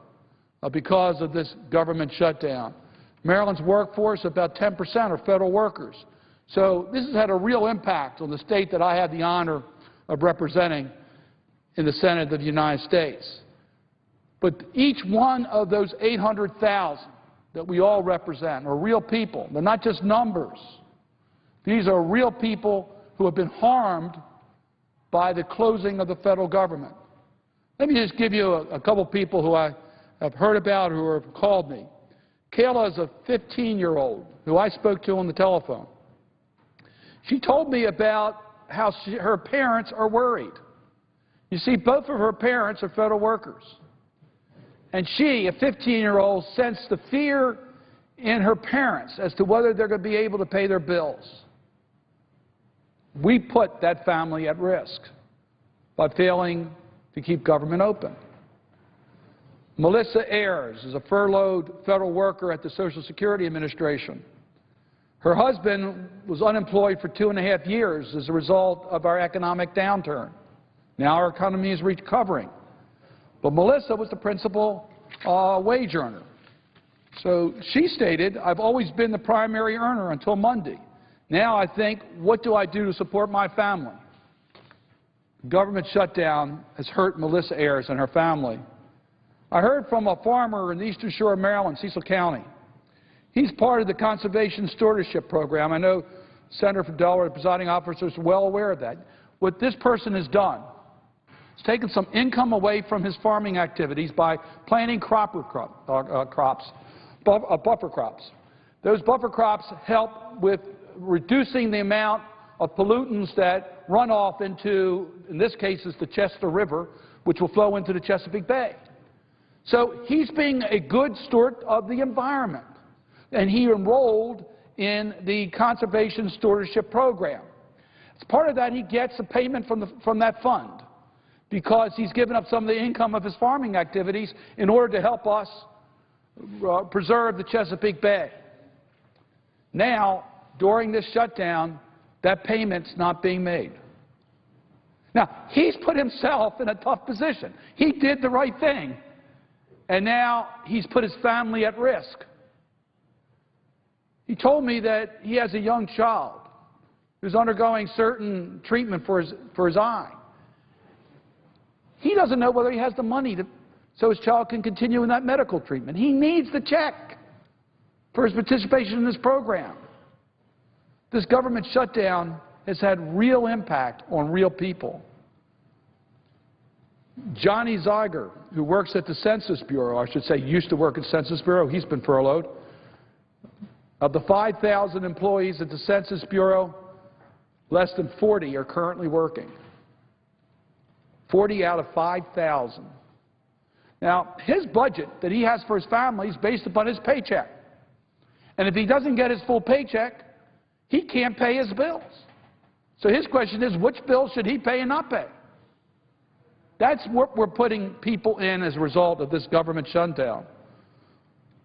Speaker 13: because of this government shutdown. Maryland's workforce, about 10% are federal workers. So this has had a real impact on the state that I had the honor of representing in the Senate of the United States. But each one of those 800,000 that we all represent are real people. They're not just numbers. These are real people who have been harmed by the closing of the federal government. Let me just give you a couple people who I have heard about who have called me. Kayla is a 15-year-old who I spoke to on the telephone. She told me about how her parents are worried. You see, both of her parents are federal workers. And she, a 15-year-old, sensed the fear in her parents as to whether they're going to be able to pay their bills. We put that family at risk by failing to keep government open. Melissa Ayers is a furloughed federal worker at the Social Security Administration. Her husband was unemployed for 2.5 years as a result of our economic downturn. Now our economy is recovering. But Melissa was the principal wage earner. So she stated, I've always been the primary earner until Monday. Now I think, what do I do to support my family? The government shutdown has hurt Melissa Ayers and her family. I heard from a farmer in the Eastern Shore of Maryland, Cecil County. He's part of the Conservation Stewardship Program. I know Senator from Delaware, the presiding officer, is well aware of that. What this person has done is taken some income away from his farming activities by planting buffer crops. Those buffer crops help with reducing the amount of pollutants that run off into, in this case, is the Chester River, which will flow into the Chesapeake Bay. So he's being a good steward of the environment. And he enrolled in the Conservation Stewardship Program. As part of that, he gets a payment from that fund because he's given up some of the income of his farming activities in order to help us preserve the Chesapeake Bay. Now, during this shutdown, that payment's not being made. Now, he's put himself in a tough position. He did the right thing, and now he's put his family at risk. He told me that he has a young child who's undergoing certain treatment for his eye. He doesn't know whether he has the money so his child can continue in that medical treatment. He needs the check for his participation in this program. This government shutdown has had real impact on real people. Johnny Zeiger, who works at the Census Bureau, I should say used to work at the Census Bureau, he's been furloughed. Of the 5,000 employees at the Census Bureau, less than 40 are currently working. 40 out of 5,000. Now, his budget that he has for his family is based upon his paycheck. And if he doesn't get his full paycheck, he can't pay his bills. So his question is, which bills should he pay and not pay? That's what we're putting people in as a result of this government shutdown.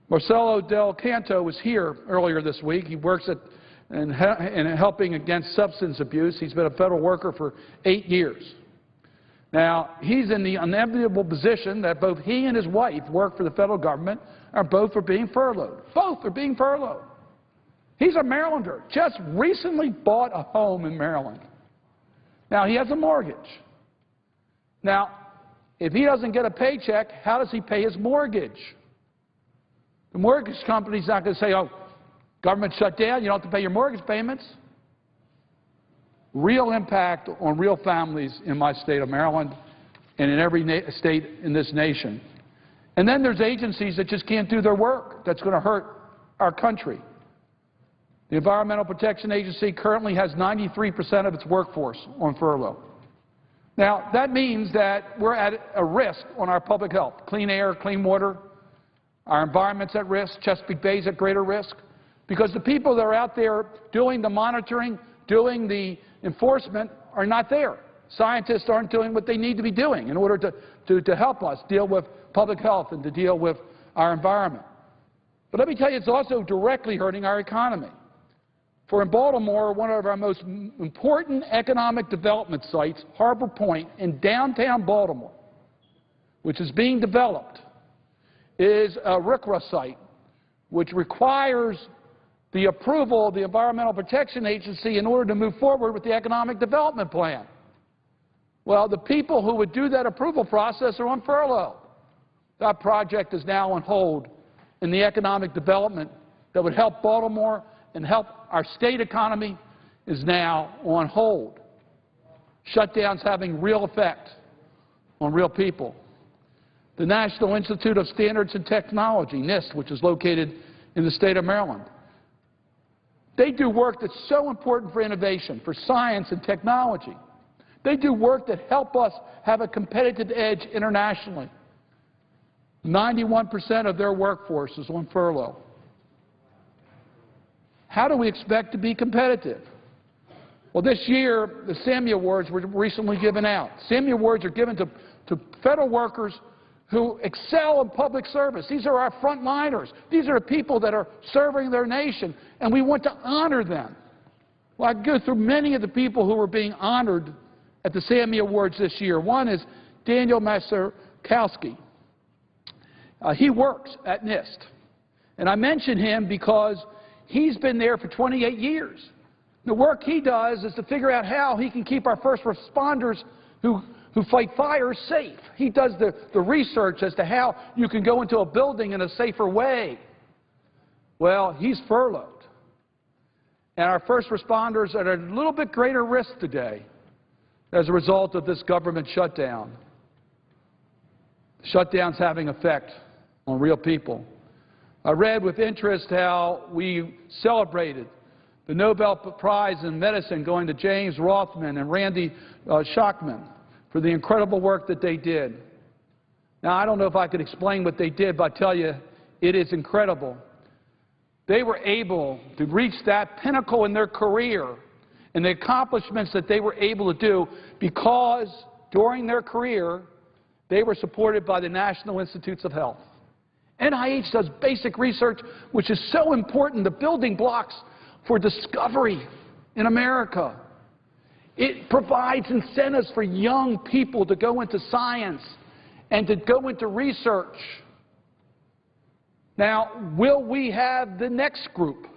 Speaker 13: Marcelo Del Canto was here earlier this week. He works in helping against substance abuse. He's been a federal worker for 8 years. Now, he's in the unenviable position that both he and his wife work for the federal government and both are being furloughed. Both are being furloughed. He's a Marylander, just recently bought a home in Maryland. Now, he has a mortgage. Now, if he doesn't get a paycheck, how does he pay his mortgage? The mortgage company's not going to say, oh, government shut down, you don't have to pay your mortgage payments. Real impact on real families in my state of Maryland and in every state in this nation. And then there's agencies that just can't do their work. That's going to hurt our country. The Environmental Protection Agency currently has 93% of its workforce on furlough. Now, that means that we're at a risk on our public health. Clean air, clean water, our environment's at risk, Chesapeake Bay's at greater risk, because the people that are out there doing the monitoring, doing the enforcement are not there. Scientists aren't doing what they need to be doing in order to help us deal with public health and to deal with our environment. But let me tell you, it's also directly hurting our economy. For in Baltimore, one of our most important economic development sites, Harbor Point in downtown Baltimore, which is being developed, is a RCRA site, which requires the approval of the Environmental Protection Agency in order to move forward with the economic development plan. Well, the people who would do that approval process are on furlough. That project is now on hold, and the economic development that would help Baltimore and help our state economy is now on hold. Shutdown's having real effect on real people. The National Institute of Standards and Technology, NIST, which is located in the state of Maryland, they do work that's so important for innovation, for science and technology. They do work that help us have a competitive edge internationally. 91% of their workforce is on furlough. How do we expect to be competitive? Well, this year, the Sammy Awards were recently given out. Sammy Awards are given to federal workers who excel in public service. These are our frontliners. These are the people that are serving their nation, and we want to honor them. Well, I go through many of the people who are being honored at the Sammy Awards this year. One is Daniel Masterkowski. He works at NIST. And I mention him because he's been there for 28 years. The work he does is to figure out how he can keep our first responders who fight fires safe. He does the research as to how you can go into a building in a safer way. Well, he's furloughed. And our first responders are at a little bit greater risk today as a result of this government shutdown. The shutdown's having effect on real people. I read with interest how we celebrated the Nobel Prize in Medicine going to James Rothman and Randy Schachman for the incredible work that they did. Now, I don't know if I could explain what they did, but I tell you, it is incredible. They were able to reach that pinnacle in their career and the accomplishments that they were able to do because during their career, they were supported by the National Institutes of Health. NIH does basic research, which is so important, the building blocks for discovery in America. It provides incentives for young people to go into science and to go into research. Now, will we have the next group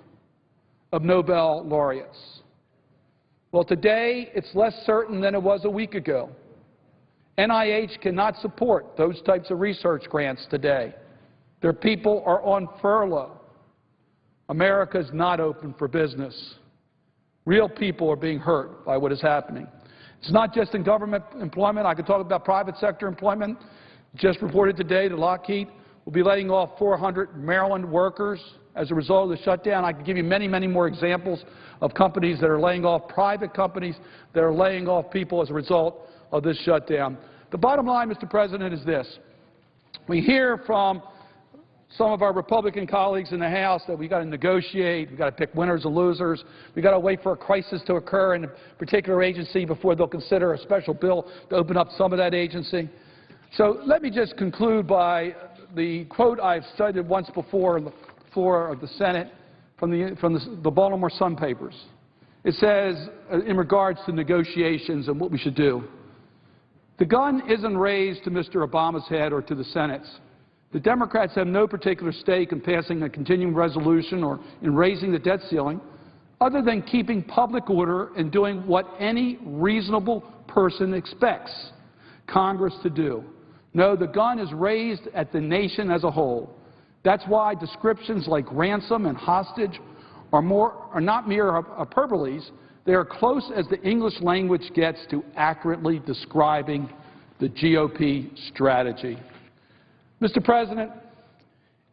Speaker 13: of Nobel laureates? Well, today it's less certain than it was a week ago. NIH cannot support those types of research grants today. Their people are on furlough. America is not open for business. Real people are being hurt by what is happening. It's not just in government employment. I could talk about private sector employment. Just reported today that Lockheed will be laying off 400 Maryland workers as a result of the shutdown. I could give you many, many more examples of companies that are laying off, private companies that are laying off people as a result of this shutdown. The bottom line, Mr. President, is this. We hear from some of our Republican colleagues in the House that we've got to negotiate, we've got to pick winners and losers, we've got to wait for a crisis to occur in a particular agency before they'll consider a special bill to open up some of that agency. So let me just conclude by the quote I've cited once before on the floor of the Senate from the Baltimore Sun papers. It says, in regards to negotiations and what we should do, the gun isn't raised to Mr. Obama's head or to the Senate's. The Democrats have no particular stake in passing a continuing resolution or in raising the debt ceiling, other than keeping public order and doing what any reasonable person expects Congress to do. No, the gun is raised at the nation as a whole. That's why descriptions like ransom and hostage are not mere hyperboles. They are close as the English language gets to accurately describing the GOP strategy. Mr. President,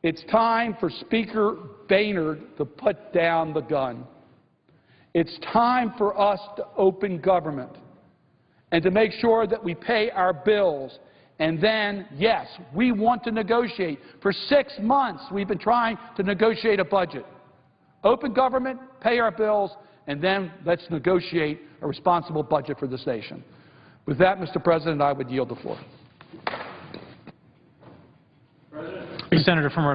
Speaker 13: it's time for Speaker Boehner to put down the gun. It's time for us to open government and to make sure that we pay our bills. And then, yes, we want to negotiate. For 6 months, we've been trying to negotiate a budget. Open government, pay our bills, and then let's negotiate a responsible budget for this nation. With that, Mr. President, I would yield the floor.
Speaker 8: Senator from Rhode Island.